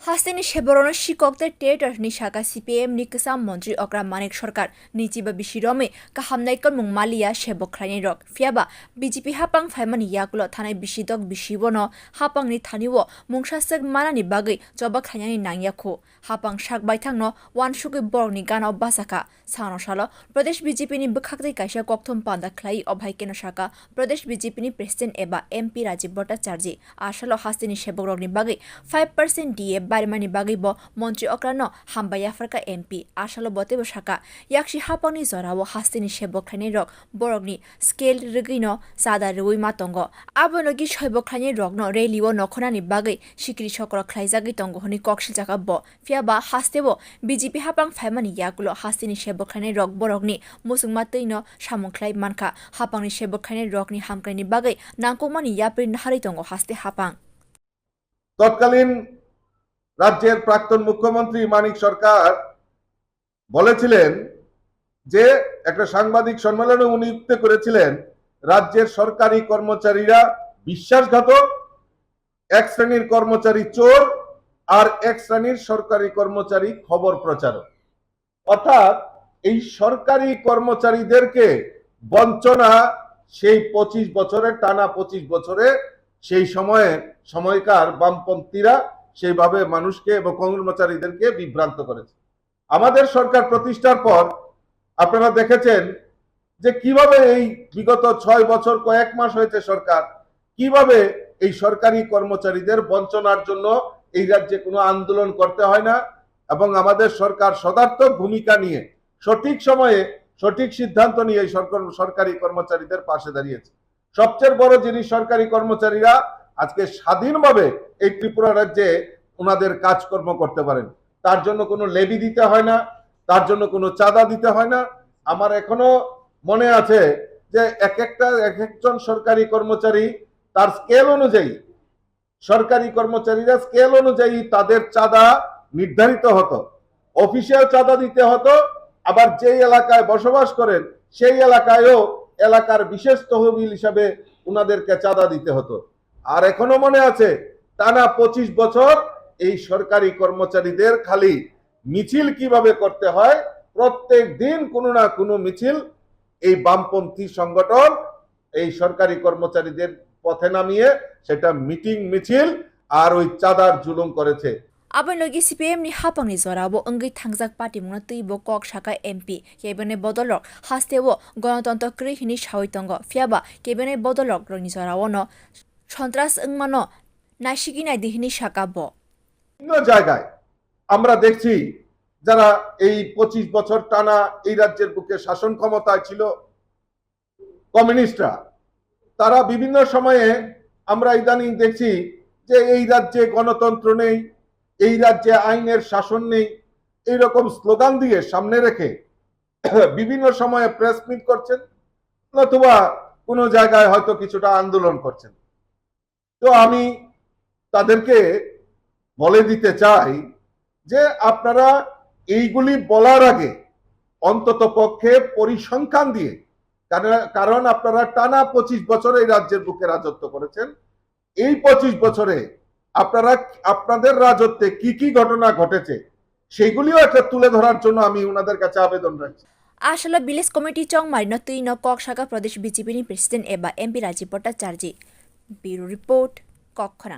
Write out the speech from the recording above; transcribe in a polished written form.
Hasteni Sheborona Shikokte Theatre ni Shaka CPM ni Kesam Montri Okra Manik Sarkar Nichiba Bishirome Kahamnaikon Mungmalia Shebokrani Rock Fiaba BJP Hapang Faimani Yakulo Tanai Bishidok Bishibono Hapang ni Taniwo Mungshasek Manani Bagi Joba Kanyani Nangyako Hapang Shak Baitangno Wan Shuki Borg ni Gana Basaka Sano Shalo Pradesh BJP ni Bukhakti Kaisha kokthum panda khwlaikha Obhaikeno Shaka Pradesh BJP ni President Eba MP Rajib Bhattachary Ashalo Hasteni Sheborok ni Bagi 5% DA Barimani Bagibo Montri Okrano Hambaya Farka MP Ashalo Botebo Shaka Yakshi Hapani Zorawo Hasteni Shebokrani Rock Borogni Scale Regino Sada Rui Matongo Abonogi Shebokrani Rock no Reliwo Nokonani Bagi Shikri Chokro Klaizagi Tongo Honi Kokshil Jakabo Fiaba Hastebo BJP Hapang Faimani Yakulo Hasteni Shebokrani Rock Borogni Musung Matino Shamonklai Manka Hapangni Shebokrani Rock ni Hamkrani Bagi Nangkomani Yapri Haritongo Haste Hapang তৎকালীন রাজ্যের প্রাক্তন মুখ্যমন্ত্রী মানিক সরকার বলেছিলেন যে একটা সাংবাদিক সম্মেলনে উনি উক্তি করেছিলেন রাজ্যের সরকারি কর্মচারীরা বিশ্বাসঘাতক, এক শ্রেণীর কর্মচারী চোর আর এক শ্রেণীর সরকারি কর্মচারী খবর প্রচারক। অর্থাৎ এই সরকারি কর্মচারীদেরকে বঞ্চনা সেই 25 বছরে টানা 25 বছরে সেই সময়কার বামপন্থীরা সেইভাবে মানুষকে এবং কর্মচারীদেরকে বিভ্রান্ত করেছে। আমাদের সরকার প্রতিষ্ঠার পর আপনারা দেখেছেন যে কিভাবে এই বিগত 6 বছর কয়েক মাস হয়েছে সরকার কিভাবে এই সরকারি কর্মচারীদের বঞ্চনার জন্য এই রাজ্যে কোনো আন্দোলন করতে হয় না এবং আমাদের সরকার সদার্থক ভূমিকা নিয়ে সঠিক সময়ে সঠিক সিদ্ধান্ত নিয়ে এই সরকারি কর্মচারীদের পাশে দাঁড়িয়েছে। সবচেয়ে বড় জিনিস সরকারি কর্মচারীরা আজকে স্বাধীনভাবে এই ত্রিপুরা রাজ্যে ওনাদের কাজকর্ম করতে পারেন, তার জন্য কোনো লেভি দিতে হয় না, তার জন্য কোনো চাঁদা দিতে হয় না। আমার এখনো মনে আছে যে এক একজন সরকারি কর্মচারী তার স্কেল অনুযায়ী সরকারি কর্মচারীরা স্কেল অনুযায়ী তাদের চাঁদা নির্ধারিত হতো, অফিসেও চাঁদা দিতে হতো, আবার যেই এলাকায় বসবাস করেন সেই এলাকায়ও এলাকার বিশেষ তহবিল হিসাবে উনাদেরকে চাঁদা দিতে হতো। আর এখনো মনে আছে টানা 25 বছর এই সরকারি কর্মচারীদের খালি মিছিল কিভাবে করতে হয়, প্রত্যেক দিন কোনো না কোনো মিছিল এই বামপন্থী সংগঠন এই সরকারি কর্মচারীদের পথে নামিয়ে সেটা মিটিং মিছিল আর ওই চাঁদার জুলুম করেছে। Abang logi CPM ni hapang ni zorabo enggay tangjak party muna tuibo kok shaka MP kebene bodolok hastewo ganatonto kri hini shawitongo fiaba kebene bodolok roni zorawo no সন্ত্রাস engmano নাশিকি নাই দিহিনি শাকাবো। বিভিন্ন জায়গায় আমরা দেখছি যারা এই 25 বছর টানা এই রাজ্যের বুকে শাসন ক্ষমতায় ছিল কমিউনিস্টরা, তারা বিভিন্ন সময়ে আমরা ইদানিং দেখছি যে এই রাজ্যে গণতন্ত্র নেই, এই রাজ্যে আইনের শাসন নেই, এইরকম স্লোগান দিয়ে সামনে রেখে বিভিন্ন সময়ে প্রেস মিট করছেন অথবা কোনো জায়গায় হয়তো কিছুটা আন্দোলন করছেন। তো আমি তাদেরকে বলে দিতে চাই যে আপনারা এইগুলি বলার আগে অন্তত পক্ষে পরিসংখ্যান দিয়ে, কারণ আপনারা টানা 25 বছর এই রাজ্যের বুকে রাজত্ব করেছেন, এই 25 বছরে আপনারা আপনাদের রাজত্বে কি কি ঘটনা ঘটেছে সেইগুলিও একটা তুলে ধরার জন্য আমি ওনাদের কাছে আবেদন রাখছি। আসলে বিলেজ কমিটি চং মারিনো তুইনো কক শাখা প্রদেশ বিজেপি প্রেসিডেন্ট এবা MP Rajiv Bhattacharya. Bureau report কক্ষনা।